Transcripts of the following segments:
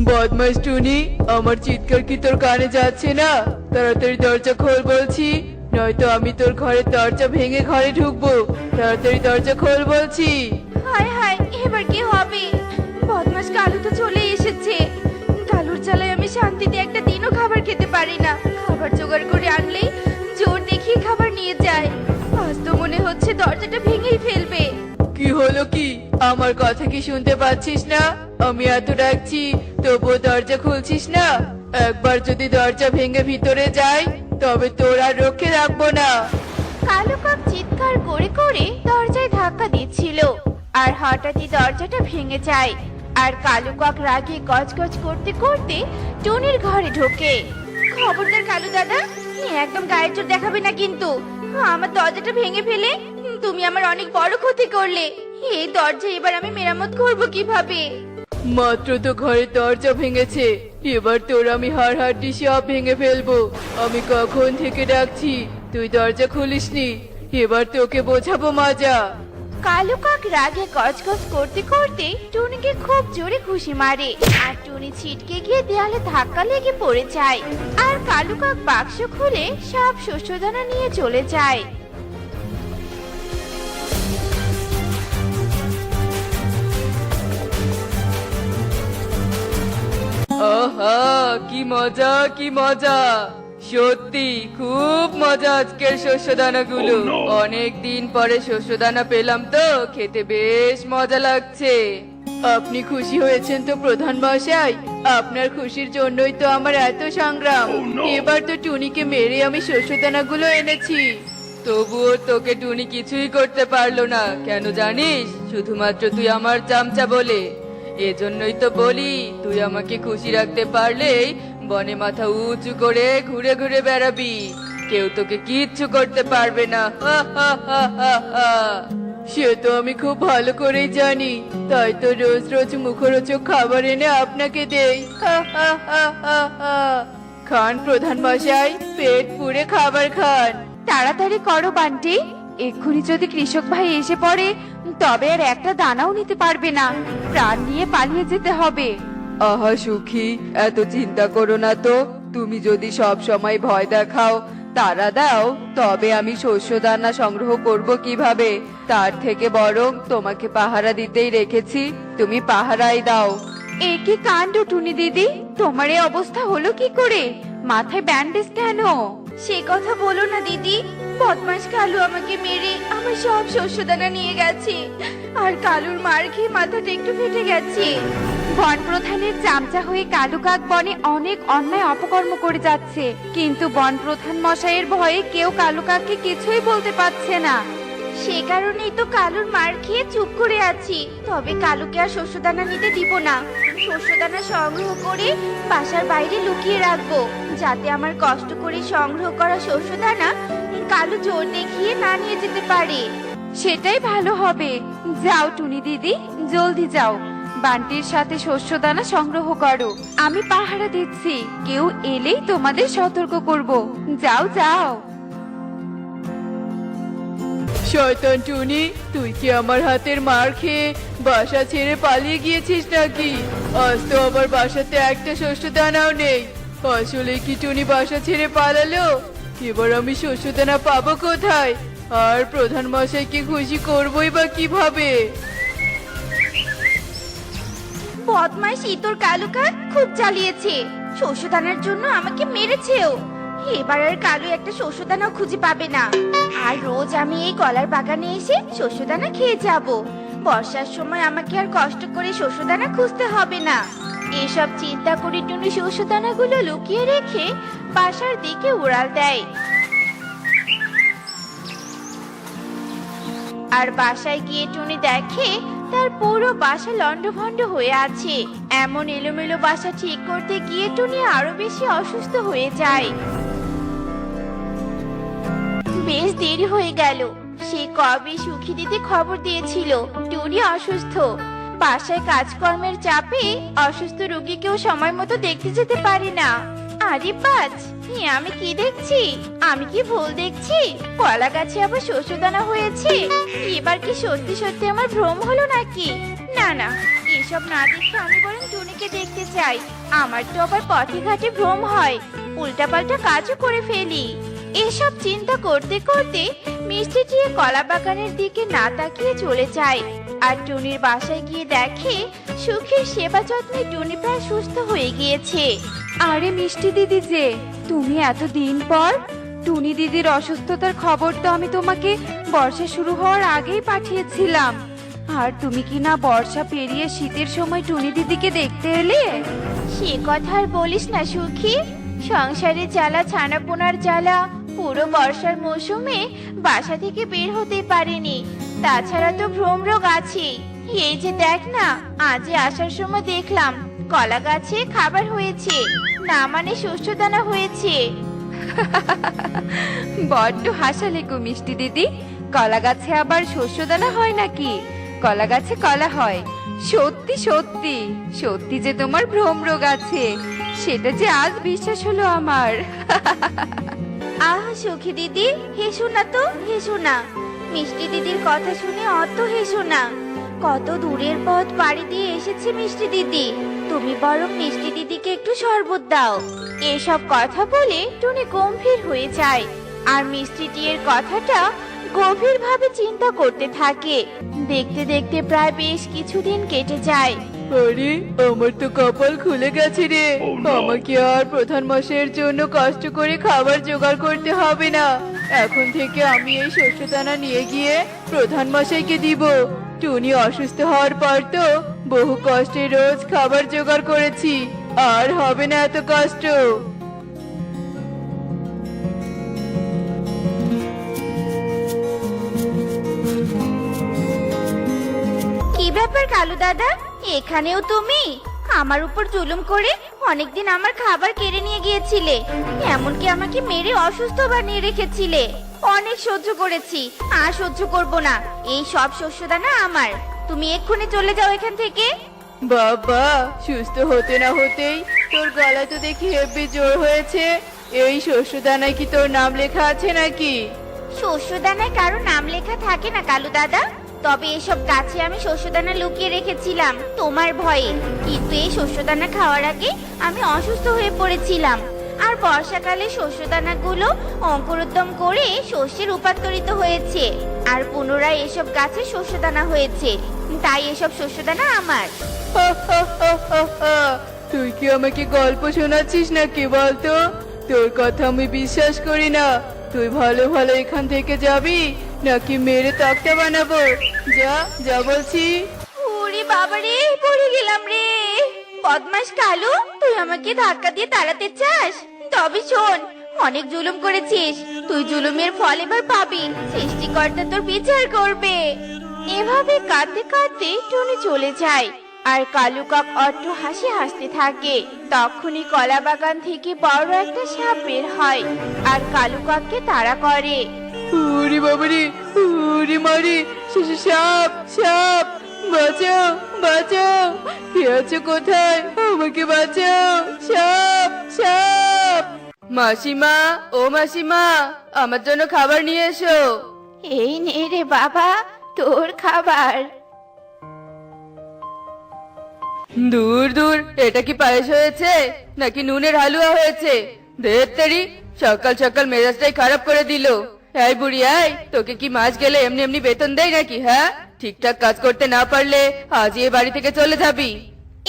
বদমাস টুনি, আমার চিৎকার কি তোর কানে যাচ্ছে না? তাড়াতাড়ি দরজা খোল বলছি, নয়তো আমি তোর ঘরের দরজা ভেঙে ঘরে ঢুকবো। তাড়াতাড়ি দরজা খোল বলছি। হায় হায়, এবার কি হবে? বদমাস কালু তো চলে এসেছে। কালুর জ্বালায় আমি শান্তিতে একটা দিনও খাবার খেতে পারি না। খাবার জোগাড় করে আনলেই জোর দেখিয়ে খাবার নিয়ে যায়। আজ তো মনে হচ্ছে দরজাটা ভেঙেই ফেলবে। কি হলো কি? আমার কথা কি শুনতে পাচ্ছিস না? আমি এত ডাকছি তবুও দরজা খুলছিস না। একবার যদি দরজা ভেঙে ভিতরে যায় তবে তোর আর রক্ষে রাখবো না। কালু কাক চিৎকার করে করে দরজায় ধাক্কা দিচ্ছিল, আর হঠাৎই দরজাটা ভেঙে যায়। আর কালু কাক রাগে গজগজ করতে করতে টুনির ঘরে ঢোকে। খবরদার কালু দাদা, একদম গায়ের জোর দেখাবে না কিন্তু। আমার দরজাটা ভেঙে ফেলে তুমি আমার অনেক বড় ক্ষতি করলে। এই দরজা এবার আমি মেরামত করব কিভাবে? মাত্র তো ঘরের দরজা ভেঙেছে, এবার তোর আমি হাড় হাড্ডি সব ভেঙে ফেলবো। আমি কখন থেকে ডাকছি, তুই দরজা খুলিসনি। এবার তোকে বোঝাবো মজা। কালু কাক রাগে গজগজ করতে করতে টুনিকে খুব জোরে ঘুষি মারে, আর টুনি ছিটকে গিয়ে দেয়ালে ধাক্কা লেগে পড়ে যায়। আর কালু কাক বাক্স খুলে সব শস্যদানা নিয়ে চলে যায়। আহা, কি মজা কি মজা! সত্যি খুব মজা আজকের শস্যদানা গুলো। অনেক দিন পরে শস্যদানা পেলাম তো খেতে বেশ মজা লাগছে। আপনি খুশি হয়েছেন তো প্রধান মশাই? আপনার খুশির জন্যই তো আমার এত সংগ্রাম। এবার তো টুনিকে মেরে আমি শস্যদানা গুলো এনেছি। তবুও তোকে টুনি কিছুই করতে পারলো না। কেন জানিস? শুধুমাত্র তুই আমার চামচা বলে। এজন্যই তো বলি, তুই আমাকে খুশি রাখতে পারলেই বনে মাথা উঁচু করে ঘুরে ঘুরে বেড়াবি। কেউ তোকে কিচ্ছু করতে পারবে না। হা হা হা হা হা। সে তো আমি খুব ভালো করেই জানি, তাই তো রোজ রোজ মুখরোচক খাবার এনে আপনাকে দেই। হা হা হা হা হা। খান প্রধান মশাই, পেট পুড়ে খাবার খান। তাড়াতাড়ি করো বান্টি, এক্ষুনি যদি কৃষক ভাই এসে পড়ে তবে আর একটা দানাও নিতে পারবে না। প্রাণ নিয়ে পালিয়ে যেতে হবে। আহা সুখী, এত চিন্তা করো না তো। তুমি যদি সব সময় ভয় দেখাও, তাড়া দাও, তবে আমি শস্য দানা সংগ্রহ করব কিভাবে? তার থেকে বরং তোমাকে পাহারা দিতেই রেখেছি, তুমি পাহারাই দাও। এ কি কাণ্ড টুনি দিদি, তোমার এই অবস্থা হলো কি করে? মাথায় ব্যান্ডেজ কেন? সে কথা বলো না দিদি। বদমাস কালু আমাকে মেরে আমার সব শস্যদানা নিয়ে গেছে, আর কালুর মার খেয়ে মাথাটা একটু ফেটে গেছে। বন প্রধানের চামচা হয়ে কালু কাক বনে অনেক অন্যায় অপকর্ম করে যাচ্ছে, কিন্তু বন প্রধান মশাইয়ের ভয়ে কেউ কালু কাককে কিছুই বলতে পারছে না। সে কারণেই তো কালুর মার খেয়ে চুপ করে আছি। তবে কালুকে আর শস্যদানা নিতে দিব না। শস্যদানা সংগ্রহ করে বাসার বাইরে লুকিয়ে রাখবো, যাতে আমার কষ্ট করে সংগ্রহ করা শস্যদানা কালু জোর দেখিয়ে না নিয়ে যেতে পারে। সেটাই ভালো হবে। যাও টুনি দিদি, জলদি যাও, বান্টির সাথে শস্যদানা সংগ্রহ করো। আমি পাহারা দিচ্ছি, কেউ এলেই তোমাদের সতর্ক করব। যাও যাও। শয়তান টুনি, তুই কি আমার হাতের মার খেয়ে বাসা ছেড়ে পালিয়ে গিয়েছিস নাকি? আজ তো আমার বাসাতে একটা শস্য দানাও নেই। আসলে কি টুনি বাসা ছেড়ে পালালো? এবার আমি শস্য দানা পাবো কোথায়? আর প্রধান মশাইকে খুশি করবোই বা কিভাবে? বদমাইশ ইতর কালু কাক খুব চালিয়েছে, শস্যদানার জন্য আমাকে মেরেছেও। এবার আর কালু একটা শস্যদানা খুঁজে পাবে না। আর রোজ আমি এই কলার বাগানে এসে শস্যদানা খেয়ে যাব। বর্ষার সময় আমাকে আর কষ্ট করে শস্যদানা খুঁজতে হবে না। এসব চিন্তা করে টুনি শস্যদানাগুলো লুকিয়ে রেখে বাসার দিকে উড়াল দেয়। আর বাসায় গিয়ে টুনি দেখে তার পুরো বাসা লন্ডভন্ড হয়ে আছে। এমন এলোমেলো বাসা ঠিক করতে গিয়ে টুনি আরো বেশি অসুস্থ হয়ে যায়। বেশ দেরি হয়ে গেল। সে কবে সুখী দিদি খবর দিয়েছিল টুনি অসুস্থ। বাসায় কাজকর্মের চাপে অসুস্থ রোগীকেও সময় মতো দেখতে যেতে পারে না। আরে বাজ, আমি কি দেখছি? আমি কি ভুল দেখছি? কলা গাছে আবার শস্যদানা হয়েছে। এবার কি সত্যি সত্যি আমার ভ্রম হলো নাকি? না না, এসব না দেখে আমি বরং টুনিকে দেখতে চাই। আমার তো আবার পথে ঘাটে ভ্রম হয়, উল্টাপাল্টা কাজও করে ফেলি। এসব চিন্তা করতে করতে মিষ্টি টিয়ে কলা বাগানের দিকে না তাকিয়ে চলে যায়। আর টুনির বাসায় গিয়ে দেখে সুখীর সেবা যত্নে টুনি প্রায় সুস্থ হয়ে গিয়েছে। আরে মিষ্টি দিদি যে, তুমি এতদিন পর! টুনি দিদির অসুস্থতার খবর তো আমি তোমাকে বর্ষা শুরু হওয়ার আগেই পাঠিয়েছিলাম। আর তুমি কি না বর্ষা পেরিয়ে শীতের সময় টুনি দিদিকে দেখতে এলে? সে কথা আর বলিস না সুখী, সংসারে জ্বালা ছানাপোনার জ্বালা, পুরো বর্ষার মৌসুমে বাসা থেকে বের হতে পারেনি। তাছাড়া তো ভ্রম রোগ আছে। এই যে দেখ না, আজই আসার সময় দেখলাম কলা গাছে খাবার হয়েছে, না মানে শস্যদানা হয়েছে। বড্ড হাসালে গো মিষ্টি দিদি। কলা গাছে আবার শস্যদানা হয় নাকি? কলা গাছে কলা হয়। সত্যি সত্যি সত্যি যে তোমার ভ্রম রোগ আছে, সেটা যে আজ বিশ্বাস হলো আমার। আহ সুখী দিদি, হেসো না তো, হেসো না। মিষ্টি দিদির কথা শুনে অত হেসো না। কত দূরের পথ পাড়ি দিয়ে এসেছে মিষ্টি দিদি, তুমি বরং মিষ্টি দিদিকে একটু শরবত দাও। এসব কথা বলে টুনি গম্ভীর হয়ে যায় আর মিষ্টি টিয়ের কথাটা গভীরভাবে চিন্তা করতে থাকে। দেখতে দেখতে প্রায় বেশ কিছুদিন কেটে যায়। আরে আমার তো কপাল খুলে গেছে রে। আমাকে আর প্রধান মশাইয়ের জন্য কষ্ট করে খাবার জোগাড় করতে হবে না। এখন থেকে আমি এই শস্যদানা নিয়ে গিয়ে প্রধান মশাইকে দিব। টুনি অসুস্থ হওয়ার পর তো বহু কষ্টে রোজ খাবার জোগাড় করেছি, আর হবে না এত কষ্ট। কি ব্যাপার কালু দাদা, এখানেও তুমি? আমার উপর জুলুম করে অনেকদিন আমার খাবার কেড়ে নিয়ে গিয়েছিলে, এমনকি আমাকে মেরে অসুস্থ বানিয়ে রেখেছিলে। অনেক সহ্য করেছি, আর সহ্য করব না। এই সব শস্যদানা আমার, তুমি এক্ষুনি চলে যাও এখান থেকে। বাবা, সুস্থ হতে না হতেই তোর গলা তো দেখি হেব্বি জোর হয়েছে। এই শস্যদানায় কি তোর নাম লেখা আছে নাকি? শস্যদানায় কারো নাম লেখা থাকে না কালু দাদা, তবে এসব গাছে আমি শস্যদানা লুকিয়ে রেখেছিলাম তোমার ভয়ে। কিন্তু এই শস্যদানা খাওয়ার আগে আমি অসুস্থ হয়ে পড়েছিলাম, আর বর্ষাকালে শস্যদানাগুলো অঙ্কুরোদ্গম করে শস্যে রূপান্তরিত হয়েছে, আর পুনরায় এসব গাছে শস্যদানা হয়েছে। তাই এসব শস্যদানা আমার। তুই কি আমাকে গল্প শোনাচ্ছিস নাকি বলতো? তোর কথা আমি বিশ্বাস করি না। তুই ভালো ভালো এখান থেকে যাবি নাকি মেরে তক্তা বানাবো? যা যা বলছি। ওরে বাবারে, পড়ে গেলাম রে। বদমাস কালু, তুই আমাকে ধাক্কা দিয়ে তাড়াতে চাস? তবে শোন, অনেক জুলুম করেছিস, তুই জুলুমের ফল এবার পাবি। সৃষ্টিকর্তা তোর বিচার করবে। এভাবে কাঁদতে কাঁদতে টুনি চলে যায়, আর কালু কাক অট্ট হাসি হাসতে থাকে। তখনই কলা বাগান থেকে বড় একটা সাপ বের হয় আর কালু কাককে তাড়া করে। ওরে বাবারে, ওরে মারে, সাপ সাপ, বাঁচাও বাঁচাও, কে আছো কোথায়? আমাকে বাঁচাও, সাপ সাপ। মাসিমা, ও মাসিমা, আমার জন্য খাবার নিয়ে এসো। এই নে রে বাবা, তোর খাবার। দূর দূর, এটা কি পায়েস হয়েছে নাকি নুনের হালুয়া হয়েছে? ধেত্তেরি, সকাল সকাল মেজাজটাই খারাপ করে দিল। এই বুড়ি, আয়, তোকে কি মাস গেলে এমনি এমনি বেতন দেয় নাকি? হ্যাঁ, ঠিকঠাক কাজ করতে না পারলে আজই এ বাড়ি থেকে চলে যাবি।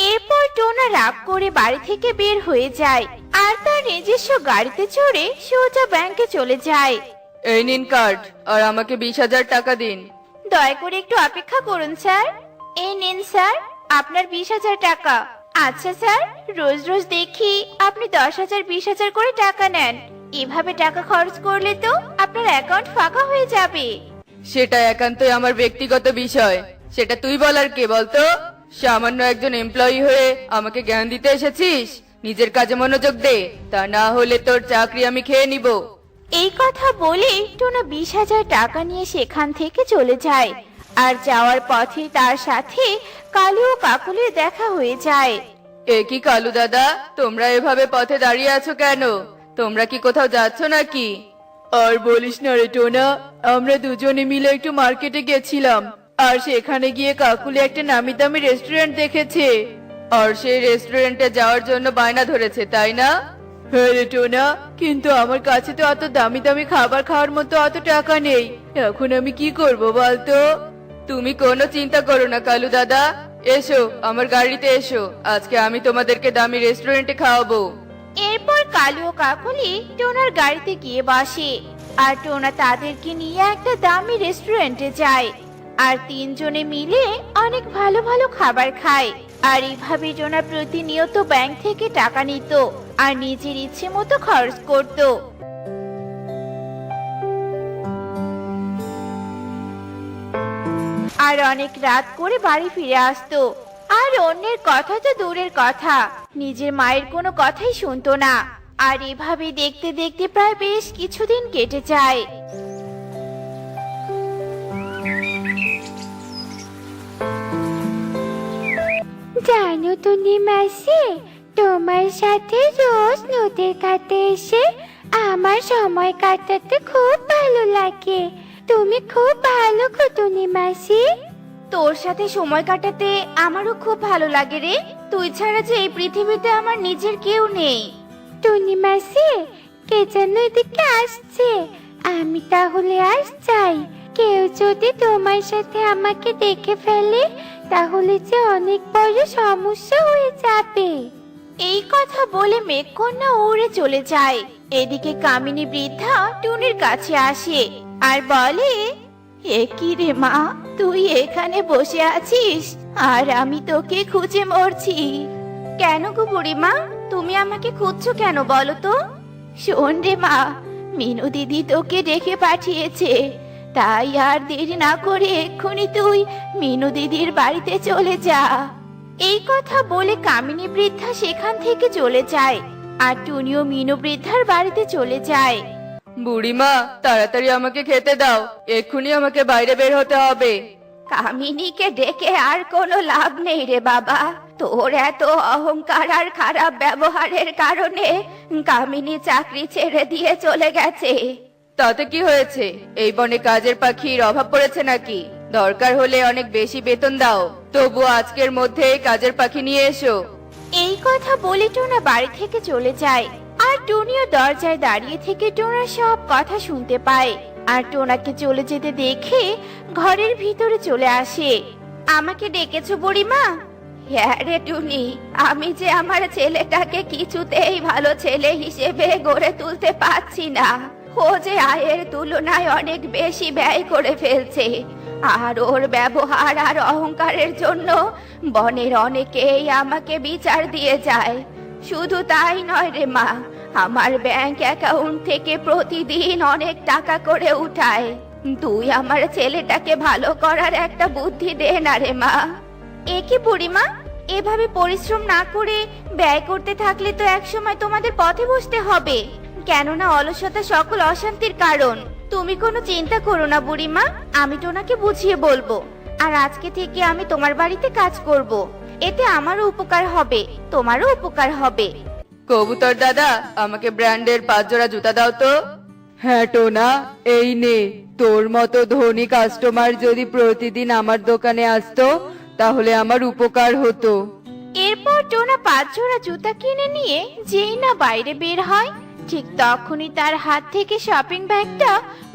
এরপর টোনা রাগ করে বাড়ি থেকে বের হয়ে যায় আর তার নিজস্ব গাড়িতে চড়ে সোজা ব্যাংকে চলে যায়। এই নিন কার্ড, আর আমাকে 20,000 টাকা দিন। দয়া করে একটু অপেক্ষা করুন স্যার। এই নিন স্যার, আপনার 20,000 টাকা। আচ্ছা স্যার, রোজ রোজ দেখি আপনি 10,000 20,000 করে টাকা নেন। এভাবে টাকা খরচ করলে তো আপনার অ্যাকাউন্ট ফাঁকা হয়ে যাবে। সেটা একান্তই আমার ব্যক্তিগত বিষয়, সেটা তুই বলার কে বলতো? সামান্য একজন এমপ্লয়ি হয়ে আমাকে জ্ঞান দিতে এসেছিস? নিজের কাজে মনোযোগ দে, তা না হলে তোর চাকরি আমি খেয়ে নিব। এই কথা বলে টোনা 20,000 টাকা নিয়ে সেখান থেকে চলে যায়। আর যাওয়ার পথে তার সাথে কালু ও কাকুলির দেখা হয়ে যায়। এ কি কালু দাদা, তোমরা এভাবে পথে দাঁড়িয়ে আছো কেন? তোমরা কি কোথাও যাচ্ছ নাকি? আর বলিস না রে টোনা, আমরা দুজনে মিলে একটু মার্কেটে গেছিলাম। আর সেখানে গিয়ে কাকুলি একটা নামি দামি রেস্টুরেন্ট দেখেছে আর সেই রেস্টুরেন্টে যাওয়ার জন্য বায়না ধরেছে, তাই না? হ্যাঁ রে টোনা, কিন্তু আমার কাছে তো অত দামি দামি খাবার খাওয়ার মতো অত টাকা নেই। এখন আমি কি করব বলতো? তুমি কোনো চিন্তা করো না কালু দাদা, এসো আমার গাড়িতে এসো, আজকে আমি তোমাদেরকে দামি রেস্টুরেন্টে খাওয়াবো। এরপর কালু ও কাকলি টোনার গাড়িতে গিয়ে বসে আর টোনা তাদেরকে নিয়ে একটা দামি রেস্টুরেন্টে যায় আর তিনজনে মিলে অনেক ভালো ভালো খাবার খায়। আর এইভাবে টোনা প্রতিনিয়ত ব্যাংক থেকে টাকা নিত আর নিজের ইচ্ছে মতো খরচ করত। আর অনেক রাত করে বাড়ি ফিরে আসতো আর অন্যের কথা তো দূরের কথা, নিজের মায়ের কোনো কথাই শুনতো না। আর এভাবে দেখতে দেখতে প্রায় বেশ কিছুদিন কেটে যায়। জানো টুনি মাসি, তোমার সাথে রোজ নদীর ঘাটে এসে আমার সময় কাটাতে খুব ভালো লাগে। তুমি খুব ভালো গো টুনি মাসি। তোর সাথে সময় কাটাতে আমারও খুব ভালো লাগে রে। তুই ছাড়া যে এই পৃথিবীতে আমার নিজের কেউ নেই। টুনি মাসি, কে যেন এদিকে আসছে, আমি তাহলে আজ যাই। কেউ যদি তোমার সাথে আমাকে দেখে ফেলে তাহলে যে অনেক বড় সমস্যা হয়ে যাবে। এই কথা বলে মেঘকন্যা উড়ে চলে যায়। এদিকে কামিনী বৃদ্ধা টুনির কাছে আসে আর বলে, এ কি রে মা, তুই এখানে বসে আছিস আর আমি তোকে খুঁজে মরছি। কেন গো বুড়িমা, তুমি আমাকে খুঁজছো কেন বলো তো? শোন রে মা, মিনু দিদি তোকে ডেকে পাঠিয়েছে, তাই আর দেরি না করে এক্ষুনি তুই মিনু দিদির বাড়িতে চলে যা। এই কথা বলে কামিনী বৃদ্ধা সেখান থেকে চলে যায় আর টুনিও মিনু বৃদ্ধার বাড়িতে চলে যায়। বুড়িমা, তাড়াতাড়ি আমাকে খেতে দাও, এক্ষুনি আমাকে বাইরে বের হতে হবে। কামিনীকে ডেকে আর কোনো লাভ নেই রে বাবা। তোর এত অহংকার আর খারাপ ব্যবহারের কারণে কামিনী চাকরি ছেড়ে দিয়ে চলে গেছে। তাতে কি হয়েছে? এই বনে কাজের পাখির অভাব পড়েছে নাকি? দরকার হলে অনেক বেশি বেতন দাও, তবু আজকের মধ্যে কাজের পাখি নিয়ে এসো। এই কথা বলে টোনা বাড়ি থেকে চলে যায় আর টুনিও দরজায় দাঁড়িয়ে থেকে টোনার সব কথা শুনতে পায় আর টোনাকে চলে যেতে দেখে ঘরের ভিতরে চলে আসে। আমাকে ডেকেছো বুড়িমা? হ্যাঁ রে টুনি, আমি যে আমার ছেলেটাকে কিছুতেই ভালো ছেলে হিসেবে গড়ে তুলতে পারছি না। ও যে আয়ের তুলনায় অনেক বেশি ব্যয় করে ফেলছে আর ওর ব্যবহার আর অহংকারের জন্য বনের অনেকেই আমাকে বিচার দিয়ে যায়। শুধু তাই নয় রে মা, আমার ব্যাংক অ্যাকাউন্ট থেকে প্রতিদিন অনেক টাকা করে উঠায়। তুই আমার ছেলেটাকে ভালো করার একটা বুদ্ধি দে না রে মা। এ কি বুড়িমা, এভাবে পরিশ্রম না করে ব্যয় করতে থাকলে তো একসময় তোমাদের পথে বসতে হবে, কেননা অলসতা সকল অশান্তির কারণ। তুমি কোনো চিন্তা করো না বুড়িমা, আমি টোনাকে বুঝিয়ে বলবো। আর আজকে থেকে আমি তোমার বাড়িতে কাজ করব, এতে আমারও উপকার হবে, তোমারও উপকার হবে। কবুতর দাদা, আমাকে ব্র্যান্ডের 5 জোড়া জুতা দাও তো। হ্যাঁ টোনা, এই নে। তোর মতো ধনী কাস্টমার যদি প্রতিদিন আমার দোকানে আসতো তাহলে আমার উপকার হতো। এরপর টোনা 5 জোড়া জুতা কিনে নিয়ে যেই না বাইরে বের হয়, ঠিক তখনই তার হাত থেকে শপিং ব্যাগটা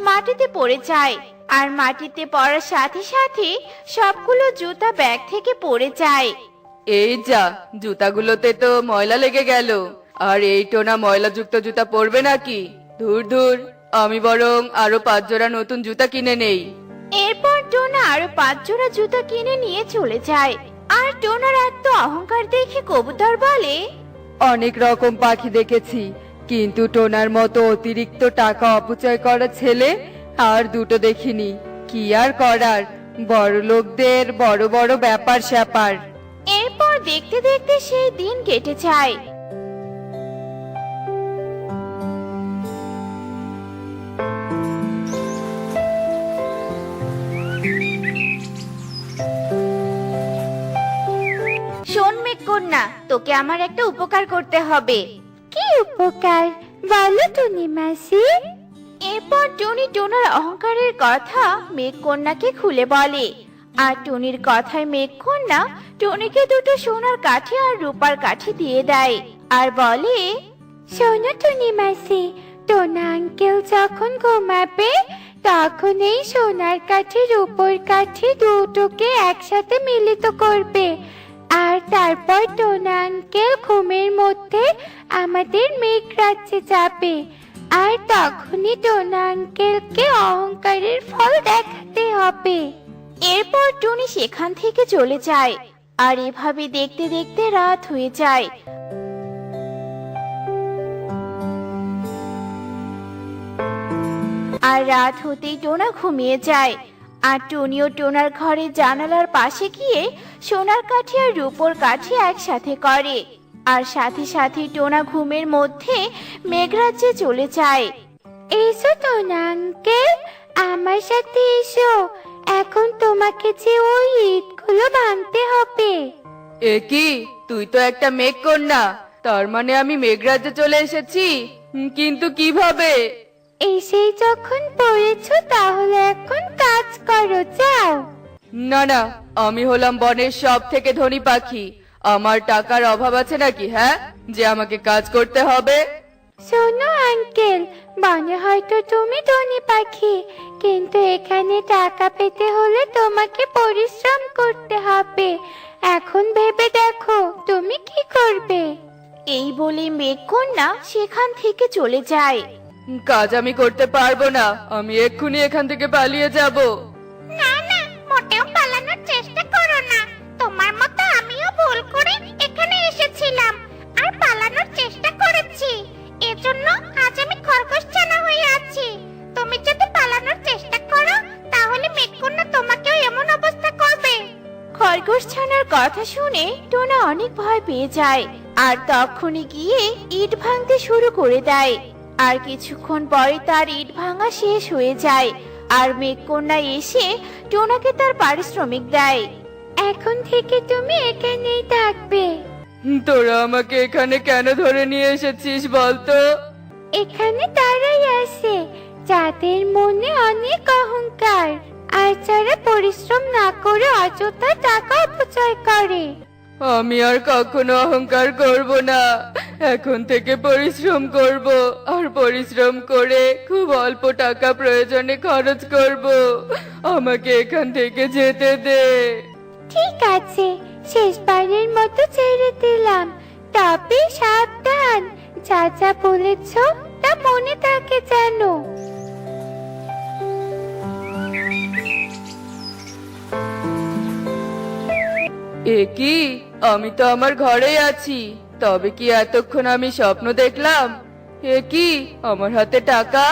মাটিতে পড়ে যায় আর মাটিতে পড়ার সাথে সাথে সবগুলো জুতা ব্যাগ থেকে পড়ে যায়। এই যা, জুতাগুলোতে তো ময়লা লেগে গেল। আর এই টোনা ময়লাযুক্ত জুতা পরবে নাকি? ধুর ধুর, আমি বরং আরো 5 জোড়া নতুন জুতা কিনে নেই। এরপর টোনা আরো 5 জোড়া জুতা কিনে নিয়ে চলে যায় আর টোনার এত অহংকার দেখে কবুতর বলে, অনেক রকম পাখি দেখেছি, কিন্তু টোনার মতো অতিরিক্ত টাকা অপচয় করা ছেলে আর দুটো দেখিনি। কি আর করার, বড় লোকদের বড় বড় ব্যাপার স্যাপার। এরপর দেখতে দেখতে সেই দিন কেটে যায়। শোন মেঘকন্যা, তোকে আমার একটা উপকার করতে হবে। কি উপকার বলো টুনি মাসি? এরপর টুনি টোনার অহংকারের কথা মেঘকন্যাকে খুলে বলে আর টুনির কথায় মেঘকন্যা টুনিকে দুটো সোনার কাঠি আর রূপার কাঠি দিয়ে দেয় আর বলে, শোনো টুনি মাসি, টোনা আঙ্কেল যখন ঘুমাবে তখন এই সোনার কাঠি রূপোর কাঠি দুটোকে একসাথে মিলিত করবে। আর তারপর টোনা আঙ্কেল ঘুমের মধ্যে আমাদের মেঘ রাজ্যে যাবে। আর তখনই টোনা আঙ্কেলকে অহংকারের ফল দেখাতে হবে। এরপর টুনি সেখান থেকে চলে যায়। আর এভাবে দেখতে দেখতে রাত হয়ে যায়। আর রাত হতেই টোনা ঘুমিয়ে যায়। আর টুনিও টোনার ঘরের জানালার পাশে গিয়ে সোনার কাঠি আর রূপোর কাঠি একসাথে করে। আর সাথে সাথে টোনা ঘুমের মধ্যে মেঘরাজ্যে চলে যায়। এসো টোনা আঙ্কেল, আমার সাথে এসো। এখন তোমাকে যে ওই ইটগুলো ভাঙতে হবে। এ কি, তুই তো একটা মেঘ কন্যা, তার মানে আমি মেঘরাজ্যে চলে এসেছি? কিন্তু কিভাবে? এসেই যখন পড়েছো তাহলে এখন কাজ করো, যাও। না না, আমি হলাম বনের সব থেকে ধনী পাখি। আমার টাকার অভাব আছে নাকি, হ্যাঁ, যে আমাকে কাজ করতে হবে? শোনো আঙ্কেল, বনে হয়তো তুমি ধনী পাখি, কিন্তু এখানে টাকা পেতে হলে তোমাকে পরিশ্রম করতে হবে। এখন ভেবে দেখো তুমি কি করবে। এই বলে মেঘকন্যা সেখান থেকে চলে যায়। কাজ আমি করতে পারবো না, আমি এক্ষুনি এখান থেকে পালিয়ে যাব। না না, মোটেও পালানোর চেষ্টা করো না। তোমার মতো আমিও ভুল করে এখানে এসেছিলাম আর পালানোর চেষ্টা করেছি। এজন্য আজ আমি খরগোশছানা হয়ে আছি। তুমি যদি পালানোর চেষ্টা করো তাহলে মেঘকন্যা তোমাকেও এমন অবস্থা করবে। খরগোশছানার কথা শুনে টোনা অনেক ভয় পেয়ে যায় আর তখনই গিয়ে ইট ভাঙতে শুরু করে দেয়। আর কিছুক্ষণ পরে তার ইট ভাঙা শেষ হয়ে যায়। আর মেঘকন্যা এসে টোনাকে তার পারিশ্রমিক দেয়। এখন থেকে তুমি এখানেই থাকবে। তোরা আমাকে এখানে কেন ধরে নিয়ে এসেছিস বলতো? এখানে তারাই আছে যাদের মনে অনেক অহংকার, আর যারা পরিশ্রম না করে অযথা টাকা অপচয় করে। আমি আর কখনো অহংকার করব না, এখন থেকে পরিশ্রম করব, আর পরিশ্রম করে খুব অল্প টাকা প্রয়োজনে খরচ করব। আমাকে এখান থেকে যেতে দে। ঠিক আছে, শেষবারের মতো ছেড়ে দিলাম, তবে সাবধান, যা যা বলেছ তা মনে থাকে যেন। এ কি, আমি তো আমার ঘরেই আছি, তবে কি এতক্ষণ আমি স্বপ্ন দেখলাম? এ কি, আমার হাতে টাকা,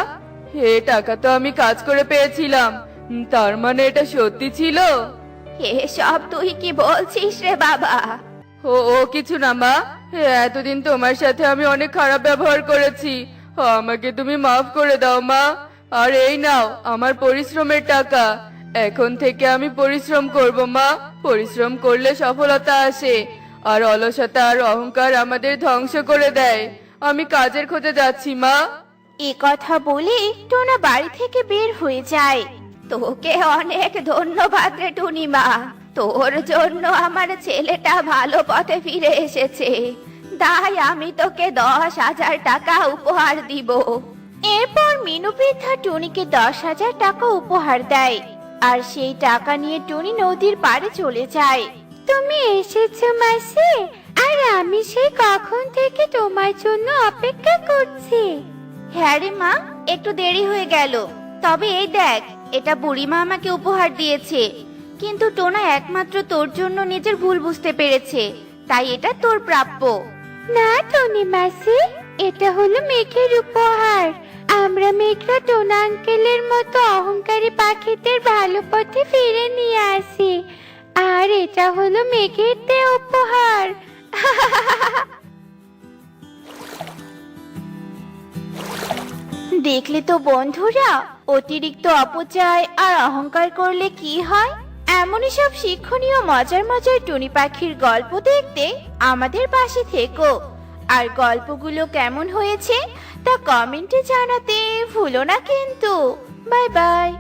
টাকা তো আমি কাজ করে পেয়েছিলাম, তার মানে এটা সত্যি ছিল? এসব তুই কি বলছিস রে বাবা? ও কিছু না মা, এতদিন তোমার সাথে আমি অনেক খারাপ ব্যবহার করেছি, আমাকে তুমি মাফ করে দাও মা। আর এই নাও আমার পরিশ্রমের টাকা, এখন থেকে আমি পরিশ্রম করব মা। পরিশ্রম করলে সফলতা আসে, আর অলসতা আর অহংকার আমাদের ধ্বংস করে দেয়। আমি কাজের খোঁজে যাচ্ছি মা। এ কথা বলে টোনা বাড়ি থেকে বের হয়ে যায়। তোকে অনেক ধন্যবাদ রে টুনিমা, তোর জন্য আমার ছেলেটা ভালো পথে ফিরে এসেছে, তাই আমি তোকে 10,000 টাকা উপহার দিব। এরপর মিনু বৃদ্ধা টুনিকে 10,000 টাকা উপহার দেয়। আর সেই টাকা নিয়ে টুনি নদীর পাড়ে চলে যায়। তুমি এসেছো মাসি, আর আমি সেই কখন থেকে তোমার জন্য অপেক্ষা করছি। হ্যাঁ রে মা, একটু দেরি হয়ে গেল, তবে এই দেখ, এটা বুড়িমা আমাকে উপহার দিয়েছে। কিন্তু টোনা একমাত্র তোর জন্য নিজের ভুল বুঝতে পেরেছে, তাই এটা তোর প্রাপ্য। না টনি মাসি, এটা হলো মেঘের উপহার। আমরা মেঘরা টোনা আঙ্কেলের মতো অহংকারী পাখিদের ভালো পথে ফিরে নিয়ে আসি, আর এটা হলো মেঘের দেয়া উপহার। দেখলে তো বন্ধুরা, অতিরিক্ত অপচয় আর অহংকার করলে কি হয়। এমনই সব শিক্ষণীয় মজার মজার টুনি পাখির গল্প দেখতে আমাদের পাশে থেকো। আর গল্পগুলো কেমন হয়েছে তা কমেন্টে জানাতে ভুলো না কিন্তু। Bye bye.